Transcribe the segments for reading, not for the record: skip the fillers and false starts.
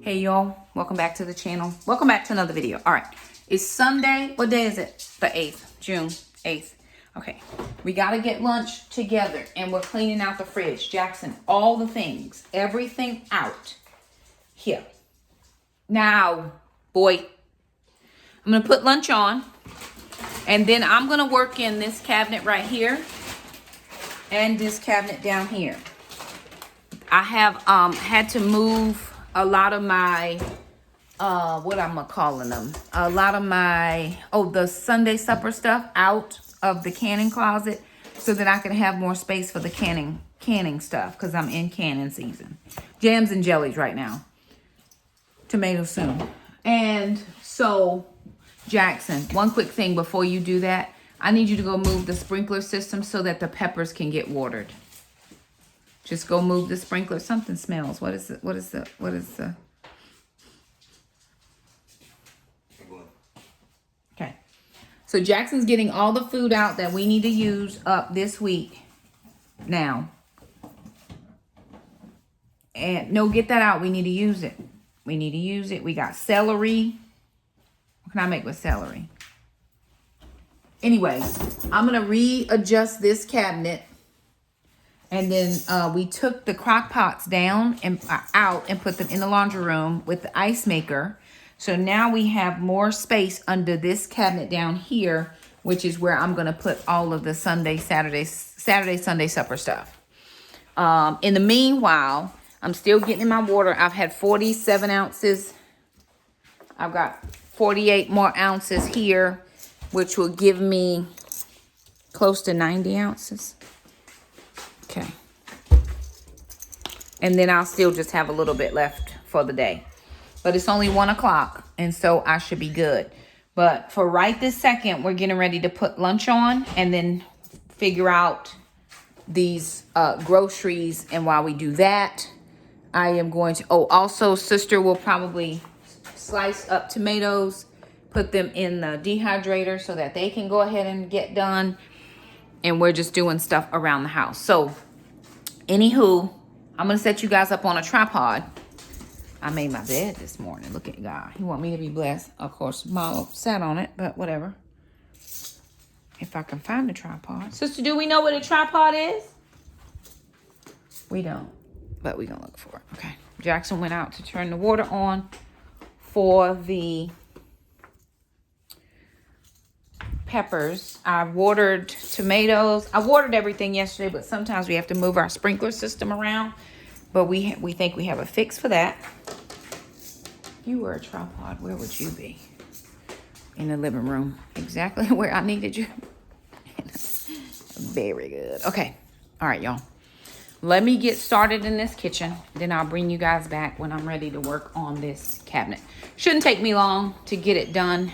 Hey y'all, welcome back to the channel. Welcome back to another video. All right, it's Sunday. What day is it? The 8th, June 8th. Okay, we got to get lunch together and we're cleaning out the fridge. Jackson, all the things, everything out here. Now, boy, I'm going to put lunch on and then I'm going to work in this cabinet right here and this cabinet down here. I have had to move a lot of my what am I calling them? A lot of my the Sunday supper stuff out of the canning closet so that I can have more space for the canning stuff because I'm in canning season. Jams and jellies right now. Tomatoes soon. And so, Jackson, one quick thing before you do that. I need you to go move the sprinkler system so that the peppers can get watered. Just go move the sprinkler. Something smells. What is it? What is the? Okay. So Jackson's getting all the food out that we need to use up this week now. And no, get that out. We need to use it. We need to use it. We got celery. What can I make with celery? Anyway, I'm going to readjust this cabinet. And then we took the crock pots down and out and put them in the laundry room with the ice maker. So now we have more space under this cabinet down here, which is where I'm going to put all of the Sunday, Sunday supper stuff. In the meanwhile, I'm still getting in my water. I've had 47 ounces. I've got 48 more ounces here, which will give me close to 90 ounces. Okay. And then I'll still just have a little bit left for the day. But it's only 1 o'clock, and so I should be good. But for right this second, we're getting ready to put lunch on and then figure out these groceries. And while we do that, I am going to... Oh, also, sister will probably slice up tomatoes, put them in the dehydrator so that they can go ahead and get done. And we're just doing stuff around the house. So, anywho, I'm going to set you guys up on a tripod. I made my bed this morning. Look at God. He want me to be blessed. Of course, Mama sat on it, but whatever. If I can find the tripod. Sister, do we know what a tripod is? We don't, but we're going to look for it. Okay. Jackson went out to turn the water on for the peppers. I watered tomatoes. I watered everything yesterday, but sometimes we have to move our sprinkler system around. But we think we have a fix for that. If you were a tripod, where would you be? In the living room. Exactly where I needed you. Very good. Okay. All right, y'all. Let me get started in this kitchen. Then I'll bring you guys back when I'm ready to work on this cabinet. Shouldn't take me long to get it done.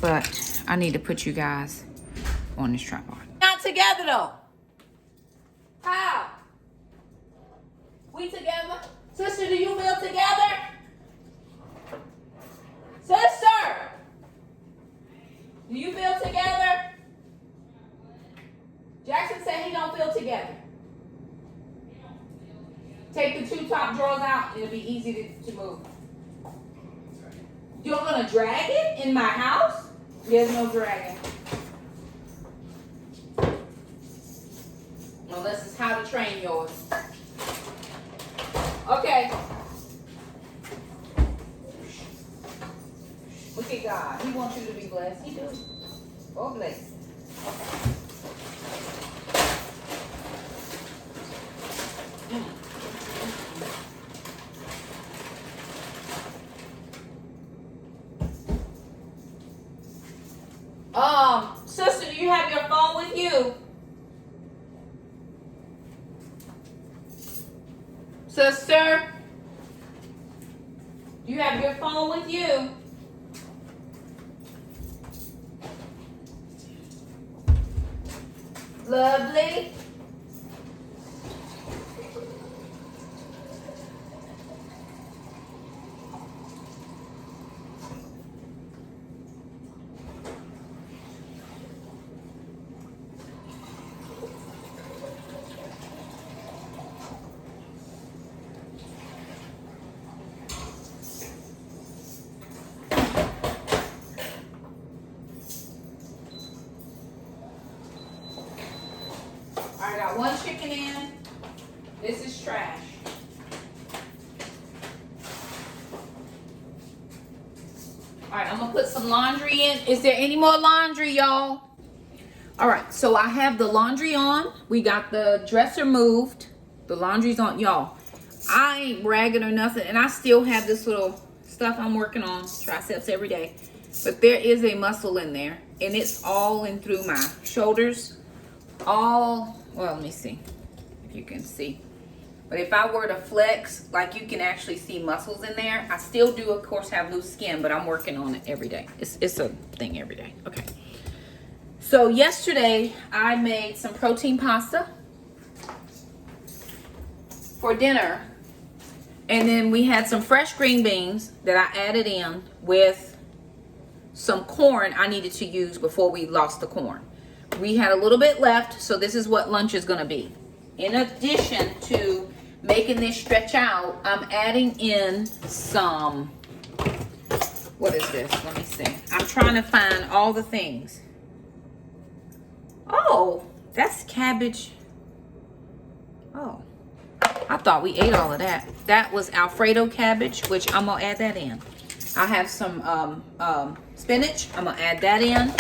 But I need to put you guys on this tripod. Not together, though. How? We together? Sister, do you feel together? Sister! Do you feel together? Jackson said he don't feel together. Take the 2 top drawers out. It'll be easy to move. You're going to drag it in my house? There's no dragging. Well, this is how to train yours. Okay. Look at God. He wants you to be blessed. He does. Oh, bless. Sister, do you have your phone with you? Sister, do you have your phone with you? Lovely. got one chicken in. This is trash. All right, I'm gonna put some laundry in. Is there any more laundry, y'all? All right, so I have the laundry on. We got the dresser moved. The laundry's on, y'all. I ain't bragging or nothing, and I still have this little stuff I'm working on, triceps every day. But there is a muscle in there, and it's all in through my shoulders. Well, let me see if you can see. But if I were to flex, like you can actually see muscles in there. I still do, of course, have loose skin, but I'm working on it every day. It's a thing every day. Okay. So yesterday, I made some protein pasta for dinner. And then we had some fresh green beans that I added in with some corn I needed to use before we lost the corn. We had a little bit left, so this is what lunch is going to be. In addition to making this stretch out, I'm adding in some, what is this? Let me see. I'm trying to find all the things. Oh, that's cabbage. Oh, I thought we ate all of that. That was Alfredo cabbage, which I'm gonna add that in. I have some spinach. I'm gonna add that in.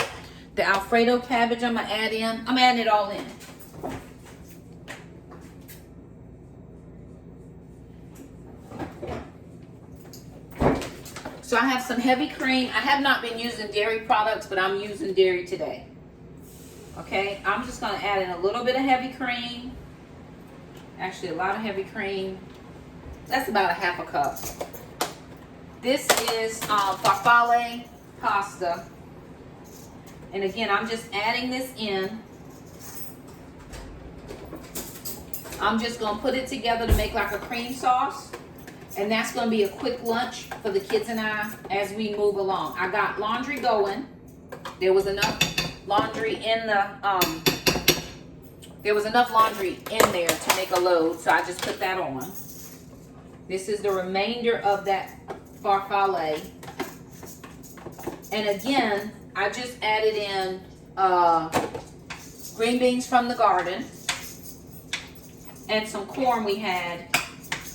The Alfredo cabbage I'm gonna add in. I'm adding it all in. So I have some heavy cream. I have not been using dairy products, but I'm using dairy today. Okay, I'm just gonna add in a little bit of heavy cream. Actually, a lot of heavy cream. That's about a half a cup. This is farfalle pasta. And again, I'm just adding this in. I'm just gonna put it together to make like a cream sauce. And that's gonna be a quick lunch for the kids and I as we move along. I got laundry going. There was enough laundry in the, there to make a load, so I just put that on. This is the remainder of that farfalle. And again, I just added in green beans from the garden and some corn we had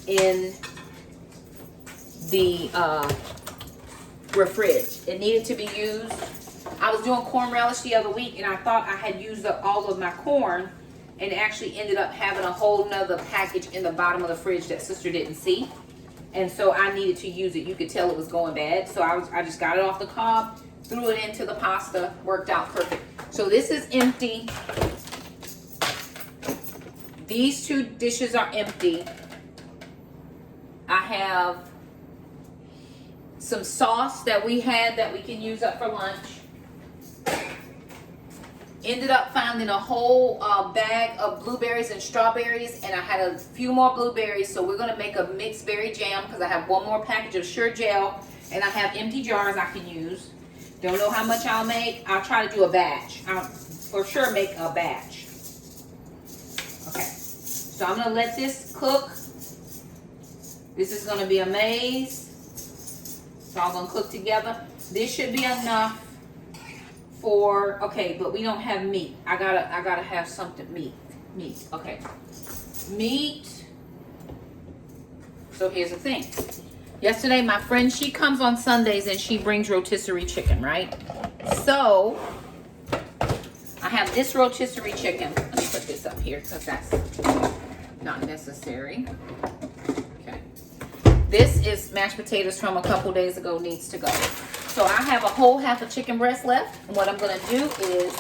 in the fridge. It needed to be used. I was doing corn relish the other week and I thought I had used up all of my corn, and actually ended up having a whole nother package in the bottom of the fridge that sister didn't see. And so I needed to use it. You could tell it was going bad. So I just got it off the cob, threw it into the pasta, worked out perfect. So this is empty. These two dishes are empty. I have some sauce that we had that we can use up for lunch. Ended up finding a whole bag of blueberries and strawberries, and I had a few more blueberries, so we're gonna make a mixed berry jam because I have one more package of Sure Gel, and I have empty jars I can use. Don't know how much I'll make. I'll try to do a batch. I'll for sure make a batch. Okay, so I'm gonna let this cook. This is gonna be a maze. It's all gonna cook together. This should be enough for, okay, but we don't have meat. I gotta have something, meat, okay. Meat. So here's the thing. Yesterday, my friend, she comes on Sundays and she brings rotisserie chicken, right? So, I have this rotisserie chicken. Let me put this up here because that's not necessary. Okay. This is mashed potatoes from a couple days ago, needs to go. So I have a whole half a chicken breast left. And what I'm gonna do is,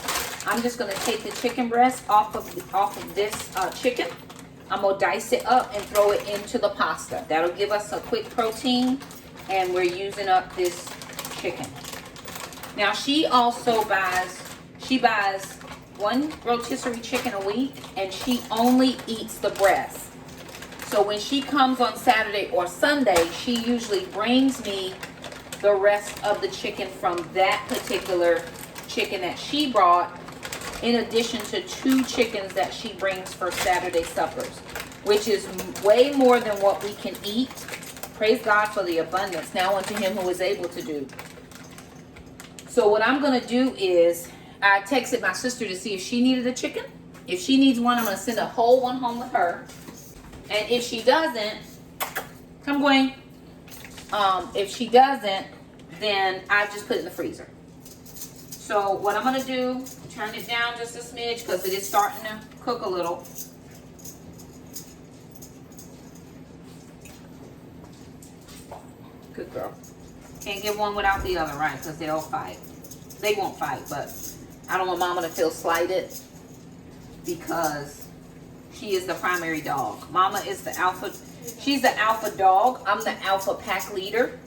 I'm just gonna take the chicken breast off of this chicken. I'm gonna dice it up and throw it into the pasta. That'll give us a quick protein, and we're using up this chicken. Now she also buys one rotisserie chicken a week, and she only eats the breast. So when she comes on Saturday or Sunday, she usually brings me the rest of the chicken from that particular chicken that she brought, in addition to 2 chickens that she brings for Saturday suppers, which is way more than what we can eat. Praise God for the abundance. Now unto him who is able to do. So what I'm going to do is, I texted my sister to see if she needed a chicken. If she needs one, I'm going to send a whole one home with her. And if she doesn't, come Gwen. If she doesn't, then I just put it in the freezer. So what I'm going to do, turn it down just a smidge because it is starting to cook a little. Good girl. Can't get one without the other, right? Because they'll fight. They won't fight, but I don't want Mama to feel slighted because she is the primary dog. Mama is the alpha. She's the alpha dog. I'm the alpha pack leader.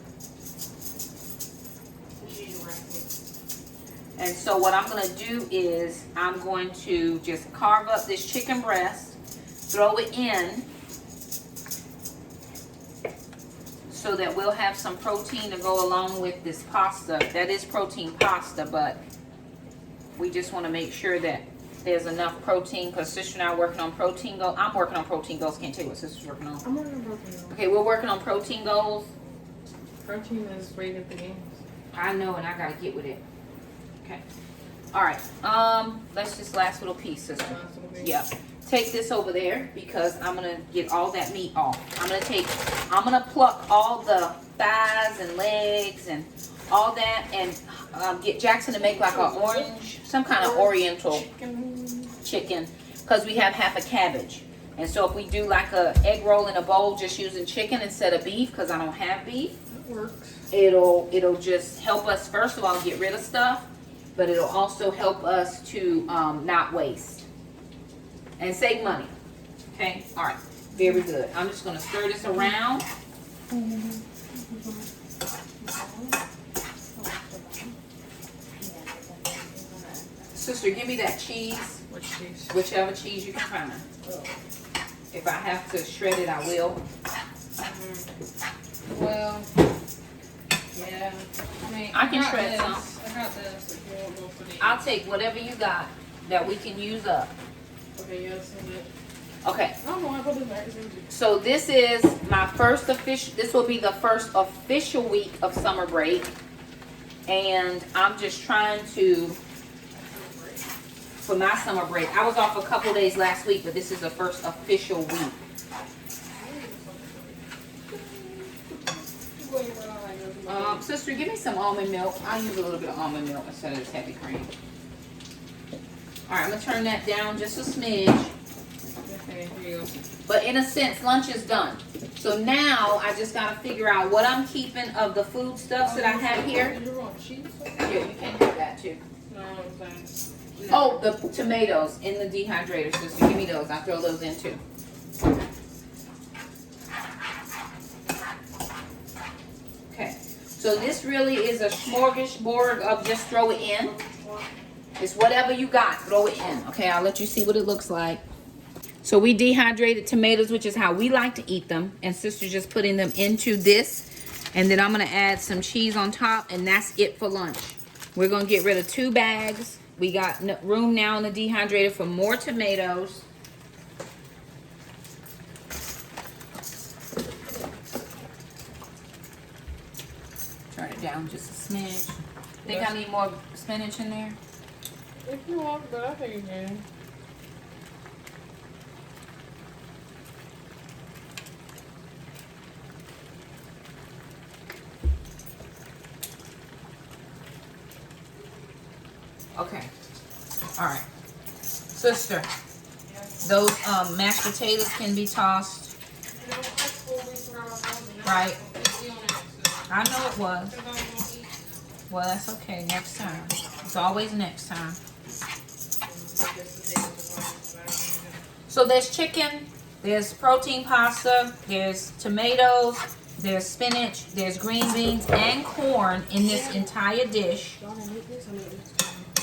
And so what I'm going to do is I'm going to just carve up this chicken breast, throw it in so that we'll have some protein to go along with this pasta. That is protein pasta, but we just want to make sure that there's enough protein because Sister and I are working on protein goals. I'm working on protein goals. Can't tell you what Sister's working on. I'm working on protein goals. Okay, we're working on protein goals. Protein is right at the games. I know, and I got to get with it. Okay. All right. Let's just last little piece, Sister. Yep. Take this over there because I'm gonna get all that meat off. I'm gonna pluck all the thighs and legs and all that, and get Jackson to make like a orange, some kind of oriental chicken, because we have half a cabbage. And so if we do like a egg roll in a bowl, just using chicken instead of beef, because I don't have beef, it works. It'll just help us first of all get rid of stuff, but it'll also help us to not waste and save money. Okay, all right, very good. I'm just gonna stir this around. Sister, give me that cheese. Which cheese? Whichever cheese you can find. If I have to shred it, I will. Well, yeah. I mean, I can shred some. I got this. If you want more for these. I'll take whatever you got that we can use up. Okay, yeah, send it. Okay. I don't know why I put this back. So this is my first official, this will be the first official week of summer break. And I'm just trying to, for my summer break, I was off a couple days last week, but this is the first official week. Sister, give me some almond milk. I'll use a little bit of almond milk instead of this heavy cream. All right, I'm gonna turn that down just a smidge. Okay, here you go. But in a sense, lunch is done. So now I just gotta figure out what I'm keeping of the foodstuffs that I have here. You want cheese? Yeah, you can do that too. No, I'm saying. Oh, the tomatoes in the dehydrator, sister. Give me those. I'll throw those in too. Okay. So this really is a smorgasbord of just throw it in. It's whatever you got, throw it in. Okay, I'll let you see what it looks like. So we dehydrated tomatoes, which is how we like to eat them. And Sister's just putting them into this. And then I'm going to add some cheese on top. And that's it for lunch. We're going to get rid of 2 bags. We got room now in the dehydrator for more tomatoes. Turn it down just a smidge. Think I need more spinach in there? If you want, but I think you can. Okay. All right. Sister, those mashed potatoes can be tossed. Right. I know it was. Well, that's okay. Next time. It's always next time. So there's chicken, there's protein pasta, there's tomatoes, there's spinach, there's green beans, and corn in this entire dish.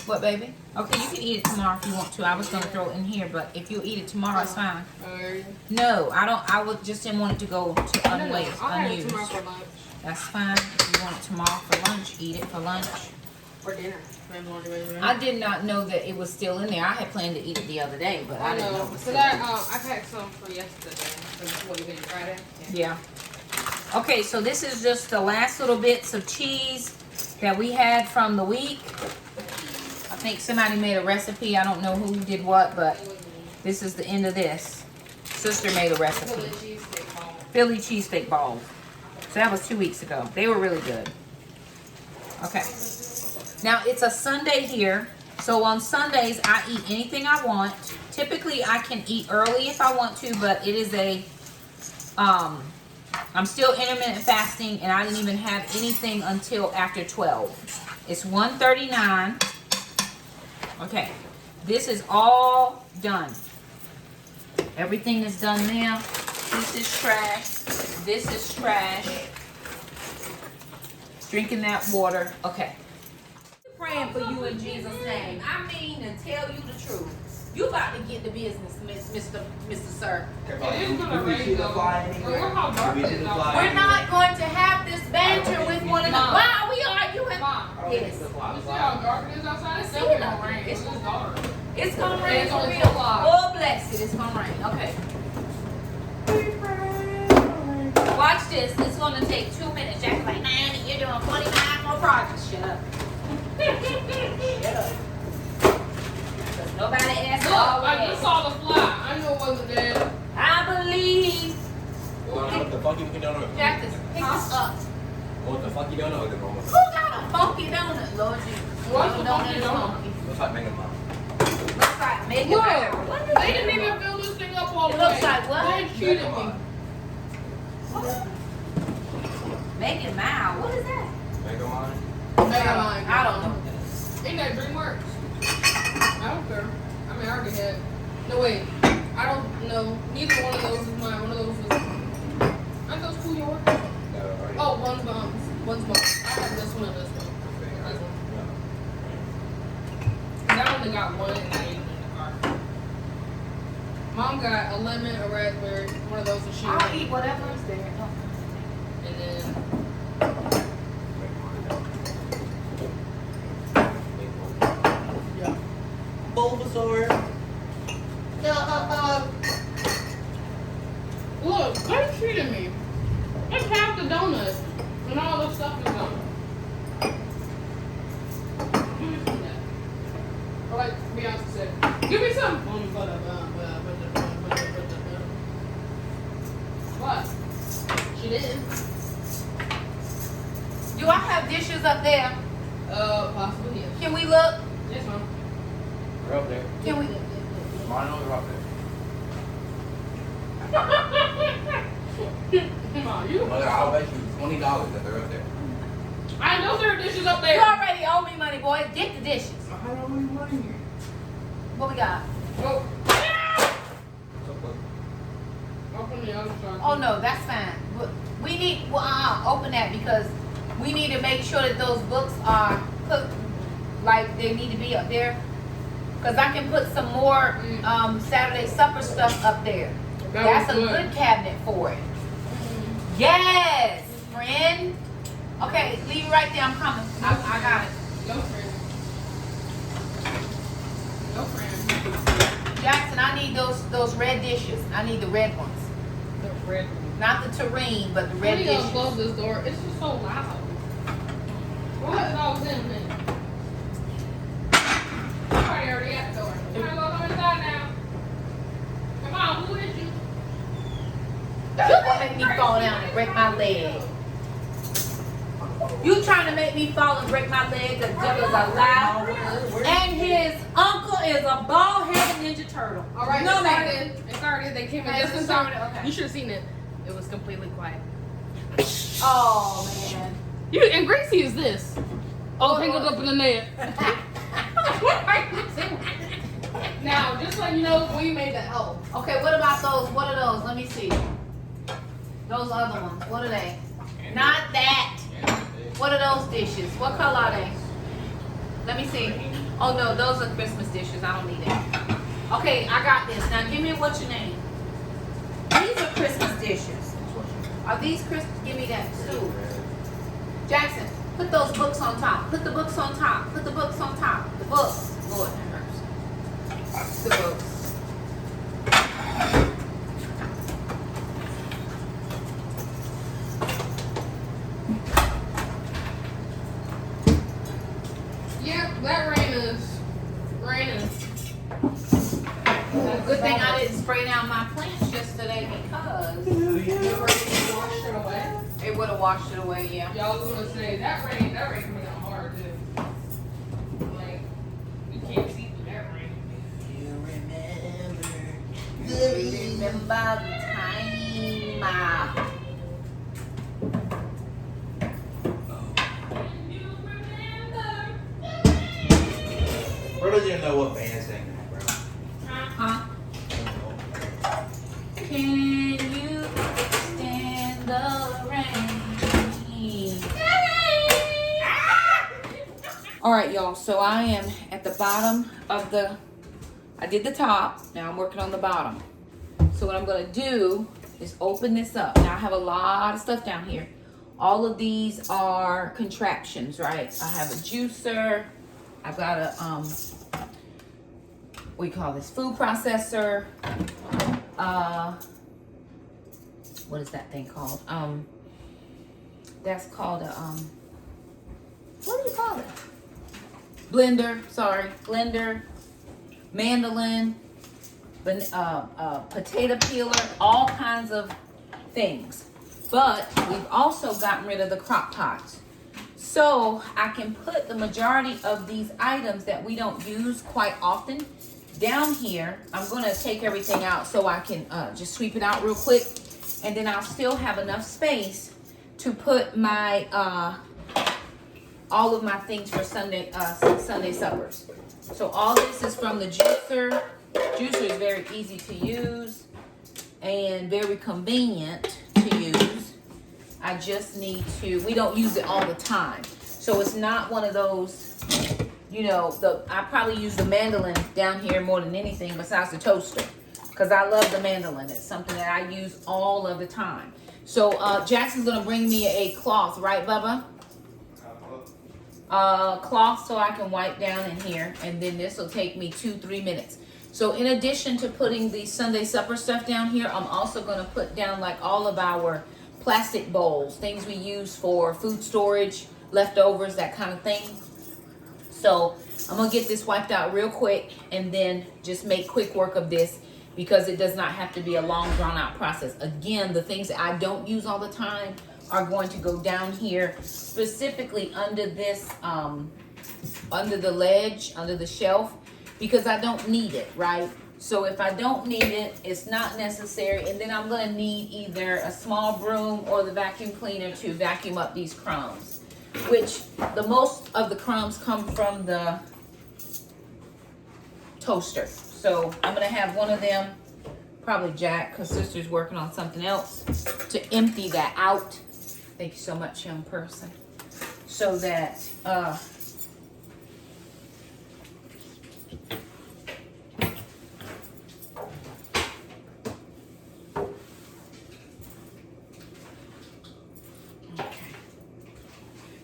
What, baby? Okay, you can eat it tomorrow if you want to. I was going to throw it in here, but if you eat it tomorrow, it's fine. No, I don't. I just didn't want it to go to unused. That's fine. If you want it tomorrow for lunch, eat it for lunch. Or dinner. I did not know that it was still in there. I had planned to eat it the other day, but I didn't know it was still in there. I packed some for yesterday. What, you getting Friday? Yeah. Okay, so this is just the last little bits of cheese that we had from the week. I think somebody made a recipe. I don't know who did what, but This is the end of this. Sister made a recipe. Philly cheesesteak balls. Philly cheesesteak balls. So that was 2 weeks ago. They were really good. Okay. Now it's a Sunday here. So on Sundays, I eat anything I want. Typically, I can eat early if I want to, but it is a, I'm still intermittent fasting, and I didn't even have anything until after 12. It's 1:39. Okay, this is all done. Everything is done now. This is trash. This is trash. Drinking that water. Okay. Praying for you in Jesus' name. I mean, to tell you the truth. You about to get the business, Mr. Sir. It is gonna rain though. Look how dark it is outside. We're not going to have this banter with one another. Why are we arguing? Mom, Yes. you see how dark it is outside? It's still gonna rain. It's just dark. It's gonna rain It's for only real. 2 o'clock. Oh, bless it. It's gonna rain. Okay. Watch this. It's gonna take 2 minutes. Jack's like, man, you're doing 49 more projects. Shut up. Shut up. Because nobody asked. Look, I just saw the fly. I knew it wasn't there. I believe. What the fuck you doing? Jack, pick this up. What the fuck you doing at the moment? Who got a funky donut, Lord Jesus? What's the Your funky is donut? funky. Looks like Mega Man. Looks like Mega Look, Man. What is they didn't it? even fill this thing up all It the looks way. like what? They cheated me. Mega Man. What is that? Mega Man? Megaline. I don't know. Ain't that DreamWorks? I don't care. I mean, I already had. No, wait. I don't know. Neither one of those is mine. One of those was. Aren't those two yours? Oh, one's mom's. One's mom's. I have this one and this one. This one. That only got one and I ate it in the car. Mom got a lemon, a raspberry, one of those is she. I'll eat whatever is there. And then yeah. Bulbasaur. Look, they treated me. It's half the donut, and all the stuff is gone. Give me some of that. Or like Beyonce said, give me some. What? She didn't. Do I have dishes up there? Possibly yes. Can we look? Yes, ma'am. They're up there. Can we? Mine are up there. Come on, you. Well, I'll bet you $20 that they're up there. I know there are dishes up You there. already owe me money, boy. Get the dishes. I don't really want you. What we got? Go. Open the other side. Oh no, that's fine. But we need open that because we need to make sure that those books are cooked like they need to be up there. Cause I can put some more Saturday supper stuff up there. That's a good cabinet for it. Yes, friend. Okay, leave it right there. I'm coming. I got it. No friend. No friend. Jackson, I need those red dishes. I need the red ones. The red one. Not the terrine, but the red Please dishes. close this door. It's just so loud. What is all this in there? Somebody already at the door. Come on, go inside now. Come on, who is you? You gonna make me fall down and break my leg. You trying to make me fall and break my leg? The devil's a lie. And his uncle is a bald-headed Ninja Turtle. All right, No, it ma'am. started. It started. They came in Okay, just it in time. started, okay. You should have seen it. It was completely quiet. Oh, man. You and Gracie is this. Oh, tangled up in the net. What are you doing? Now, just let you know, we made the elf. Okay, what about those? What are those? Let me see. Those other ones. What are they? Not that. What are those dishes? What color are they? Let me see. Oh, no, those are Christmas dishes. I don't need that. Okay, I got this. Now, give me what's your name. These are Christmas dishes. Are these Christmas? Give me that too. Jackson, put those books on top. Put the books on top. Put the books on top. The books. Lord have mercy. The books. Yep, that rain is raining. Good thing I didn't spray down my plants yesterday because You ever washed it away? it would have washed it away, yeah. Y'all was gonna say that rain coming out hard too. Like you can't see through that rain. You remember the time. Bro doesn't even know what band sang that, bro. Huh? Can you stand the rain? All right, y'all. So I am at the bottom of I did the top. Now I'm working on the bottom. So what I'm gonna do is open this up. Now I have a lot of stuff down here. All of these are contraptions, right? I have a juicer. I've got a what do you call this? Food processor. What is that thing called? That's called a what do you call it? Blender. Sorry, blender. Mandolin. Potato peeler. All kinds of things. But we've also gotten rid of the crock pots. So I can put the majority of these items that we don't use quite often down here. I'm gonna take everything out so I can just sweep it out real quick. And then I'll still have enough space to put my, all of my things for Sunday suppers. So all this is from the juicer. Juicer is very easy to use and very convenient to use. I just need to, we don't use it all the time. So it's not one of those, you know, I probably use the mandolin down here more than anything besides the toaster. Because I love the mandolin. It's something that I use all of the time. So Jackson's gonna bring me a cloth, right, Bubba? Cloth so I can wipe down in here. And then this will take me 2-3 minutes. So in addition to putting the Sunday supper stuff down here, I'm also gonna put down like all of our plastic bowls, things we use for food storage, leftovers, that kind of thing. So I'm gonna get this wiped out real quick and then just make quick work of this because it does not have to be a long drawn out process. Again, the things that I don't use all the time are going to go down here, specifically under this, under the ledge, under the shelf, because I don't need it, right? So if I don't need it, it's not necessary. And then I'm gonna need either a small broom or the vacuum cleaner to vacuum up these crumbs, which the most of the crumbs come from the toaster. So I'm gonna have one of them, probably Jack, because sister's working on something else, to empty that out. Thank you so much, young person. So that,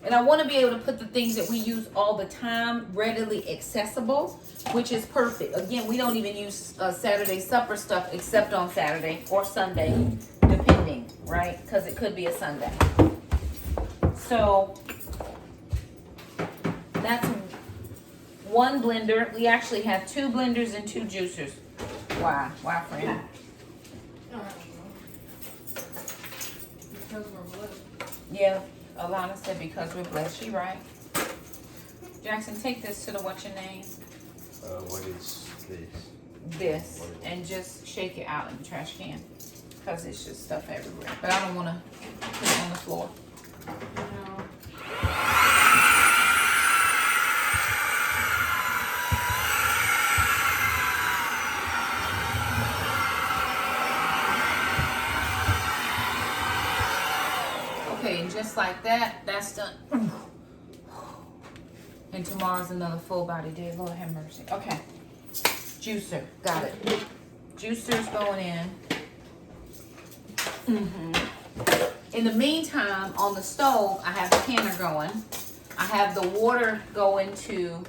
and I want to be able to put the things that we use all the time readily accessible, which is perfect. Again, we don't even use Saturday supper stuff except on Saturday or Sunday, depending, right? Because it could be a Sunday. So that's one blender. We actually have 2 blenders and 2 juicers. Why? Why, friend? Because we're blessed. Yeah. Alana said because we're blessed. She right. Jackson, take this to the what's your name? What is this? This. And just shake it out in the trash can. Because it's just stuff everywhere. But I don't want to put it on the floor. No. Okay, and just like that, that's done. And tomorrow's another full body day. Lord have mercy. Okay. Juicer. Got it. Juicer's going in. In the meantime, on the stove, I have the canner going. I have the water going to,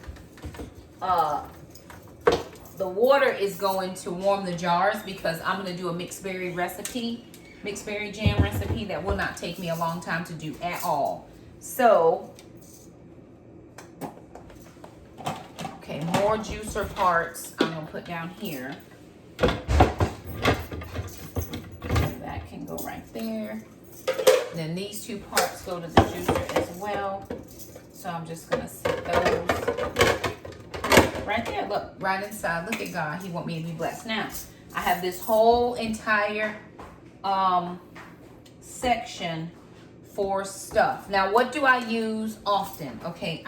the water is going to warm the jars because I'm going to do a mixed berry recipe. Mixed berry jam recipe that will not take me a long time to do at all. So, okay, more juicer parts I'm gonna put down here. Then these two parts go to the juicer as well. So I'm just gonna set those right there. Look, right inside. Look at God. He want me to be blessed. Now, I have this whole entire section for stuff. Now, what do I use often? Okay,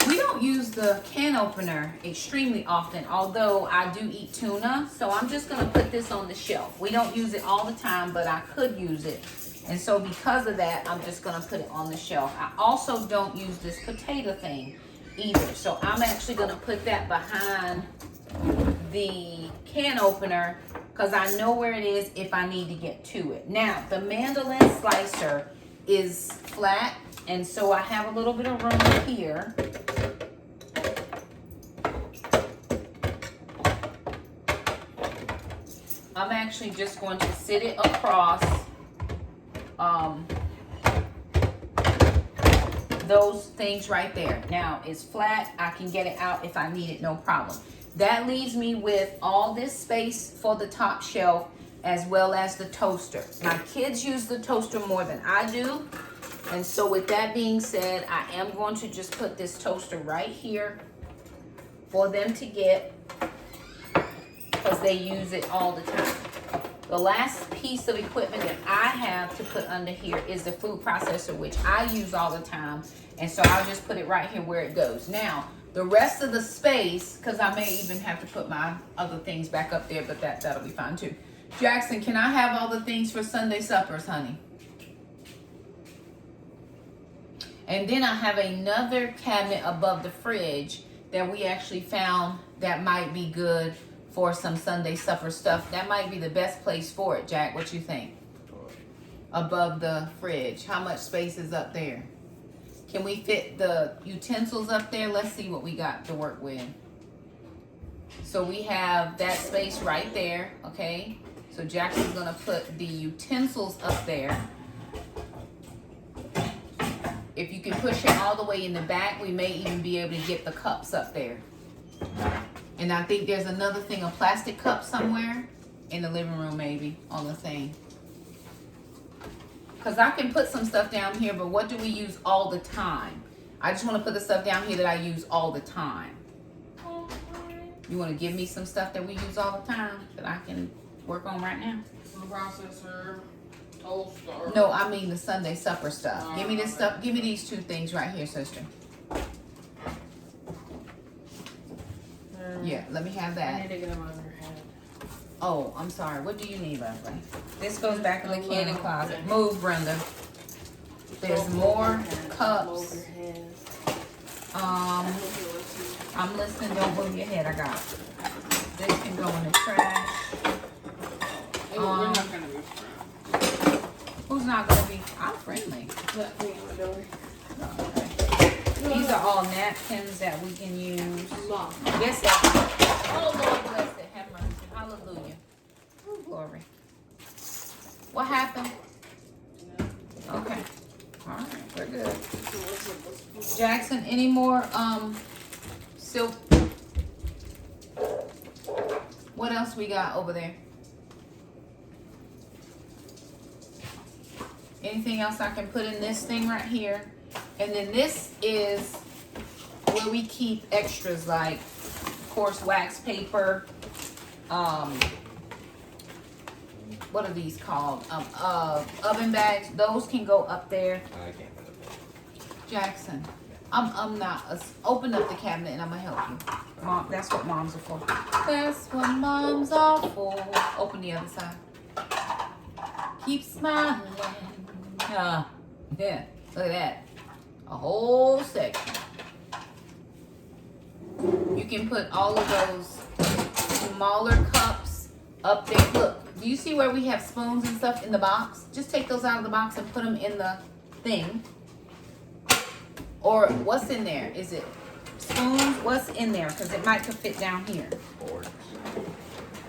we don't use the can opener extremely often, although I do eat tuna. So I'm just gonna put this on the shelf. We don't use it all the time, but I could use it. And so because of that, I'm just gonna put it on the shelf. I also don't use this potato thing either. So I'm actually gonna put that behind the can opener because I know where it is if I need to get to it. Now, the mandolin slicer is flat, and so I have a little bit of room here. I'm actually just going to sit it across those things right there. Now, it's flat. I can get it out if I need it, no problem. That leaves me with all this space for the top shelf as well as the toaster. My kids use the toaster more than I do. And so with that being said, I am going to just put this toaster right here for them to get because they use it all the time. The last piece of equipment that I have to put under here is the food processor, which I use all the time. And so I'll just put it right here where it goes. Now, the rest of the space, because I may even have to put my other things back up there, but that'll be fine too. Jackson, can I have all the things for Sunday suppers, honey? And then I have another cabinet above the fridge that we actually found that might be good for some Sunday supper stuff. That might be the best place for it, Jack. What you think? Above the fridge. How much space is up there? Can we fit the utensils up there? Let's see what we got to work with. So we have that space right there, okay? So Jackson's gonna put the utensils up there. If you can push it all the way in the back, we may even be able to get the cups up there. And I think there's another thing, a plastic cup somewhere in the living room, maybe on the thing. Because I can put some stuff down here, but what do we use all the time? I just want to put the stuff down here that I use all the time. You want to give me some stuff that we use all the time that I can work on right now? Food processor, toaster. No, I mean the Sunday supper stuff. Give me this stuff. Give me these two things right here, sister. Yeah, let me have I that. need to get them on your head. Oh, I'm sorry. What do you need, Leslie? This goes back in the canning closet. Move, Brenda. There's more cups. I'm listening. Don't move your head. I got it. This can go in the trash. We're not gonna be friends. Who's not gonna be? I'm friendly. That thing on the door. Okay. These are all napkins that we can use. Mom. Yes, sir. Oh, Lord bless it. Have mercy. Hallelujah. Oh, glory. What happened? Okay. All right. We're good. Jackson, any more silk? What else we got over there? Anything else I can put in this thing right here? And then this is where we keep extras like, of course, wax paper. What are these called? Oven bags. Those can go up there. I can't put it there. Jackson, I'm not. Open up the cabinet and I'm gonna help you. Mom, that's what moms are for. That's what moms are for. Open the other side. Keep smiling. Yeah, look at that. A whole section. You can put all of those smaller cups up there. Look, do you see where we have spoons and stuff in the box? Just take those out of the box and put them in the thing. Or what's in there? Is it spoons? What's in there? Because it might could fit down here.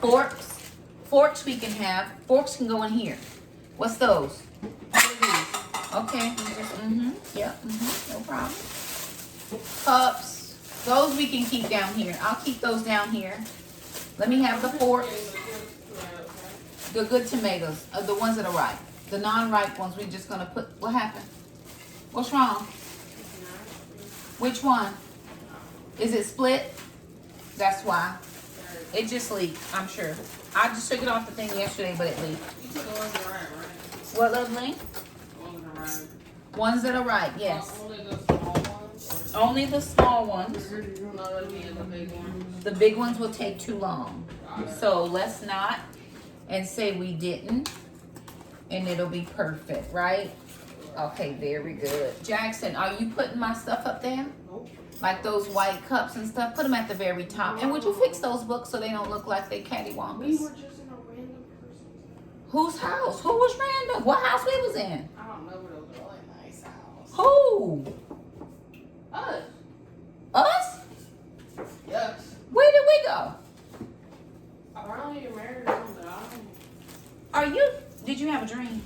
Forks. Forks we can have. Forks can go in here. What's those? What are these? Okay. Yep. No problem. Cups. Those we can keep down here. I'll keep those down here. Let me have the forks. The good tomatoes. The ones that are ripe. The non-ripe ones, we're just gonna put, what happened? What's wrong? Which one? Is it split? That's why. It just leaked, I'm sure. I just took it off the thing yesterday, but it leaked. You took the ones that are right, right? What, lovely? The ones that are right. Ones that are ripe, yes. Only the small ones? Only the small ones. Not any of the big ones. The big ones will take too long. So let's not and say we didn't. And it'll be perfect, right? Okay, very good. Jackson, are you putting my stuff up there? Nope. Like those white cups and stuff? Put them at the very top. And would you fix those books so they don't look like they We cattywampus? were just in a random person's. Whose house? Who was random? What house we was in? I don't know, but it was a really nice house. Who? Us. Us? Yes. Where did we go? Apparently you're married or something. I don't. Are you, did you have a dream?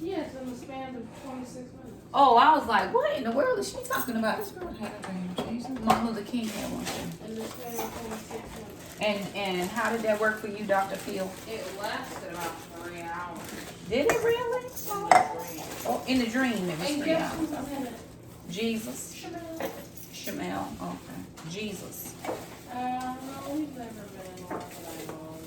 Yes, in the span of 26 minutes. Oh, I was like, what in the world is she talking about? This girl had a dream. Jesus. Martin Luther King had one too. In the span of 26 minutes. And how did that work for you, Dr. Phil? It lasted about 3 hours. Did it really? Oh, in the dream it was And 3 guess hours. who's in it? Jesus. Chanel. Shamel. Okay. Jesus. No, we've never been in one that I know of.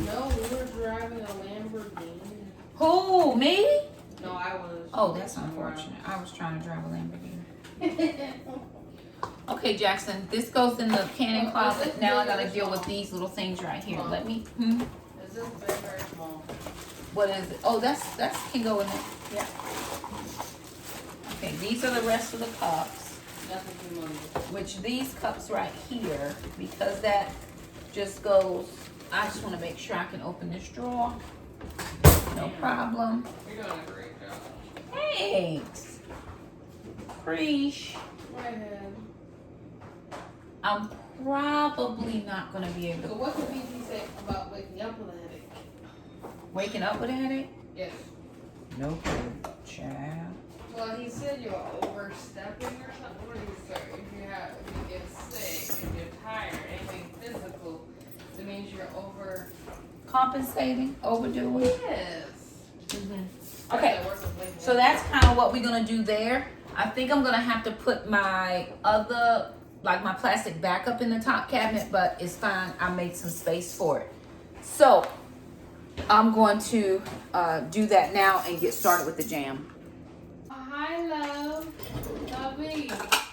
No, we were driving a Lamborghini. Who? Me? No, I was. Oh, that's unfortunate. I was trying to drive a Lamborghini. Okay, Jackson, this goes in the canning closet. Now I gotta deal with these little things right here. Let me, Is this big or small? What is it? Oh, that's can go in there. Yeah. Okay, these are the rest of the cups. Nothing too much. Which these cups right here, because that just goes, I just want to make sure I can open this drawer. No problem. You're doing a great job. Thanks. Preach. Go ahead. I'm probably not going to be able So to. what could BB say about waking up with a headache? Waking up with a headache? Yes. No clue, child. Well, he said you're overstepping or something. What did he say? If you get sick, if you're tired, anything physical, it means you're over. Compensating, overdoing. Yes. Okay, so that's kind of what we're gonna do there. I think I'm gonna have to put my other, like my plastic back up in the top cabinet, but it's fine. I made some space for it. So I'm going to do that now and get started with the jam. Hi, love. Lovey. What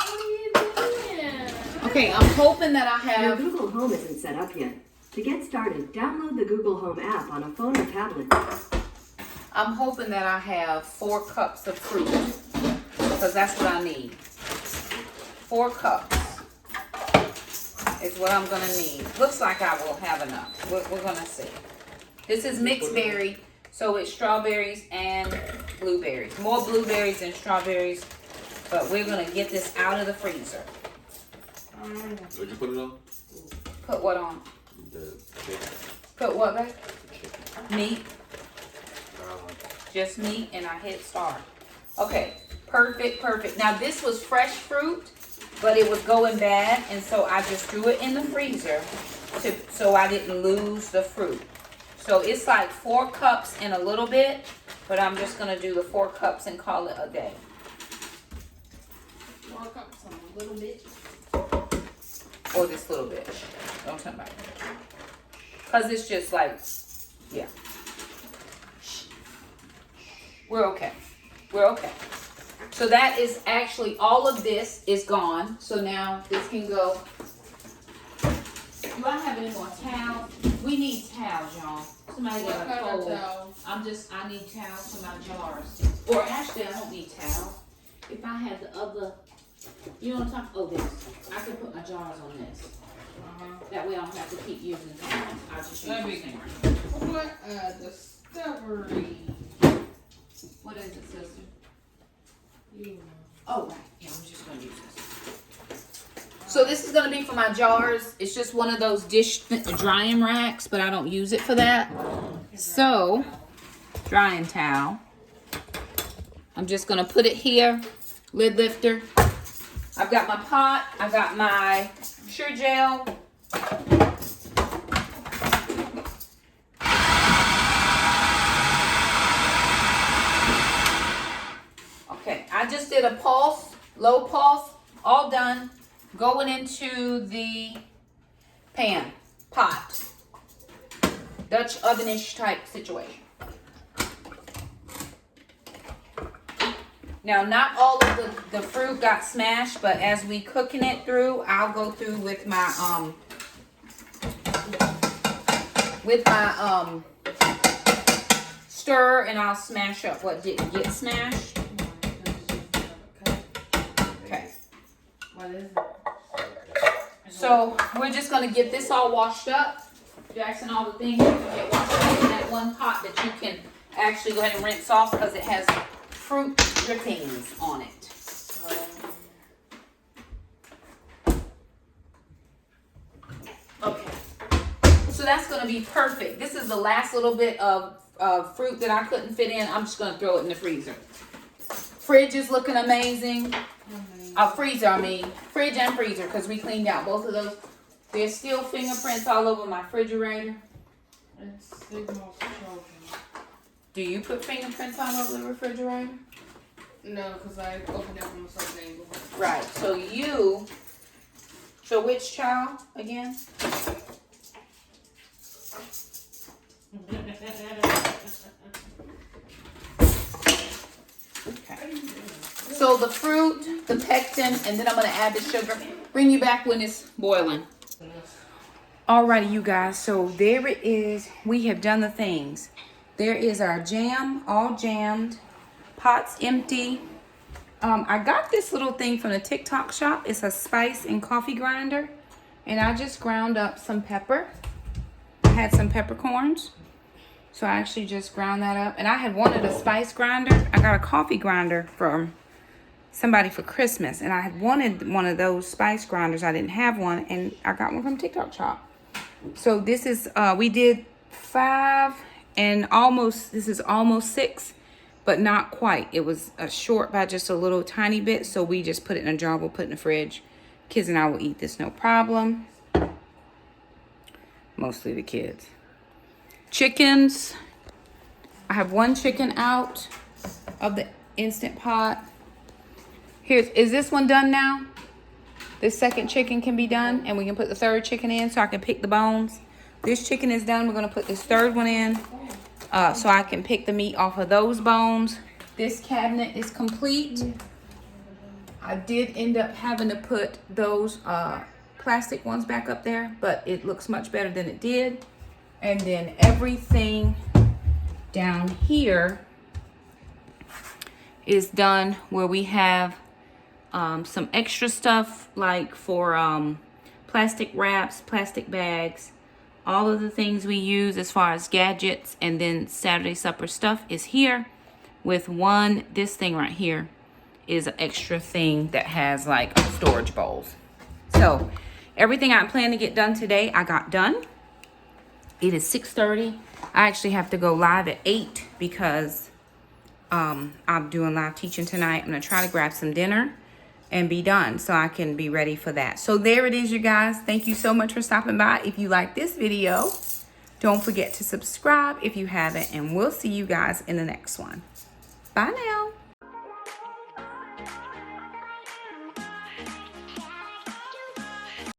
are you doing? Okay, I'm hoping that I Your have. Google Home isn't set up yet. To get started, download the Google Home app on a phone or tablet. I'm hoping that I have 4 cups of fruit because that's what I need. 4 cups is what I'm gonna need. Looks like I will have enough. We're gonna see. This is mixed berry, so it's strawberries and blueberries. More blueberries than strawberries, but we're gonna get this out of the freezer. What'd you put it on? Put what on? The chicken. Put what, babe? Chicken. Meat. Just meat, and I hit start. Okay, perfect, perfect. Now this was fresh fruit, but it was going bad, and so I just threw it in the freezer so I didn't lose the fruit. So it's like 4 cups and a little bit, but I'm just gonna do the 4 cups and call it a day. 4 cups and a little bit. Or this little bit. Don't tell me about it. Cause it's just like, yeah. We're okay. We're okay. So that is actually, all of this is gone. So now this can go. Do I have any more towels? We need towels, y'all. Somebody What got a kind of cold. towel? I need towels for my jars. Or actually, I don't need towels. If I had the other, you know what I'm talking, oh, this. I can put my jars on this. That way I don't have to keep using towels. I just use That'd this be thing. What a discovery. What is it, sister? You know. Oh, right. Yeah, I'm just going to use this. So this is going to be for my jars. It's just one of those dish drying racks, but I don't use it for that. So, drying towel. I'm just going to put it here. Lid lifter. I've got my pot. I've got my Sure Gel. I just did a pulse, low pulse, all done. Going into the pan, pot, Dutch ovenish type situation. Now, not all of the fruit got smashed, but as we cooking it through, I'll go through with my stir, and I'll smash up what didn't get smashed. Okay. What is it? So we're just gonna get this all washed up. Jackson, all the things you can get washed up in that one pot that you can actually go ahead and rinse off because it has fruit drippings on it. Okay. So that's gonna be perfect. This is the last little bit of fruit that I couldn't fit in. I'm just gonna throw it in the freezer. Fridge is looking amazing. Freezer, I mean. Fridge and freezer, because we cleaned out both of those. There's still fingerprints all over my refrigerator. It's signal children. Do you put fingerprints all over the refrigerator? No, because I opened it from a certain angle. Right. So which child again? Okay. So the fruit, the pectin, and then I'm going to add the sugar. Bring you back when it's boiling. Alrighty, you guys. So there it is. We have done the things. There is our jam, all jammed. Pot's empty. I got this little thing from the TikTok shop. It's a spice and coffee grinder. And I just ground up some pepper. I had some peppercorns. So I actually just ground that up. And I had wanted a spice grinder. I got a coffee grinder from somebody for Christmas. And I had wanted one of those spice grinders. I didn't have one. And I got one from TikTok shop. So this is, we did 5 and almost, this is almost 6. But not quite. It was short by just a little tiny bit. So we just put it in a jar. We'll put it in the fridge. Kids and I will eat this no problem. Mostly the kids. Chickens. I have 1 chicken out of the Instant Pot. Is this one done now? This second chicken can be done. And we can put the 3rd chicken in so I can pick the bones. This chicken is done. We're going to put this 3rd one in. So I can pick the meat off of those bones. This cabinet is complete. I did end up having to put those plastic ones back up there, but it looks much better than it did. And then everything down here is done, where we have some extra stuff like for plastic wraps, plastic bags. All of the things we use as far as gadgets and then Saturday supper stuff is here, with this thing right here is an extra thing that has like storage bowls. So everything I plan to get done today, I got done. It is 6:30. I actually have to go live at 8 because I'm doing live teaching tonight. I'm gonna try to grab some dinner and be done so I can be ready for that. So there it is, you guys. Thank you so much for stopping by. If you like this video, don't forget to subscribe if you haven't, and we'll see you guys in the next one. Bye now.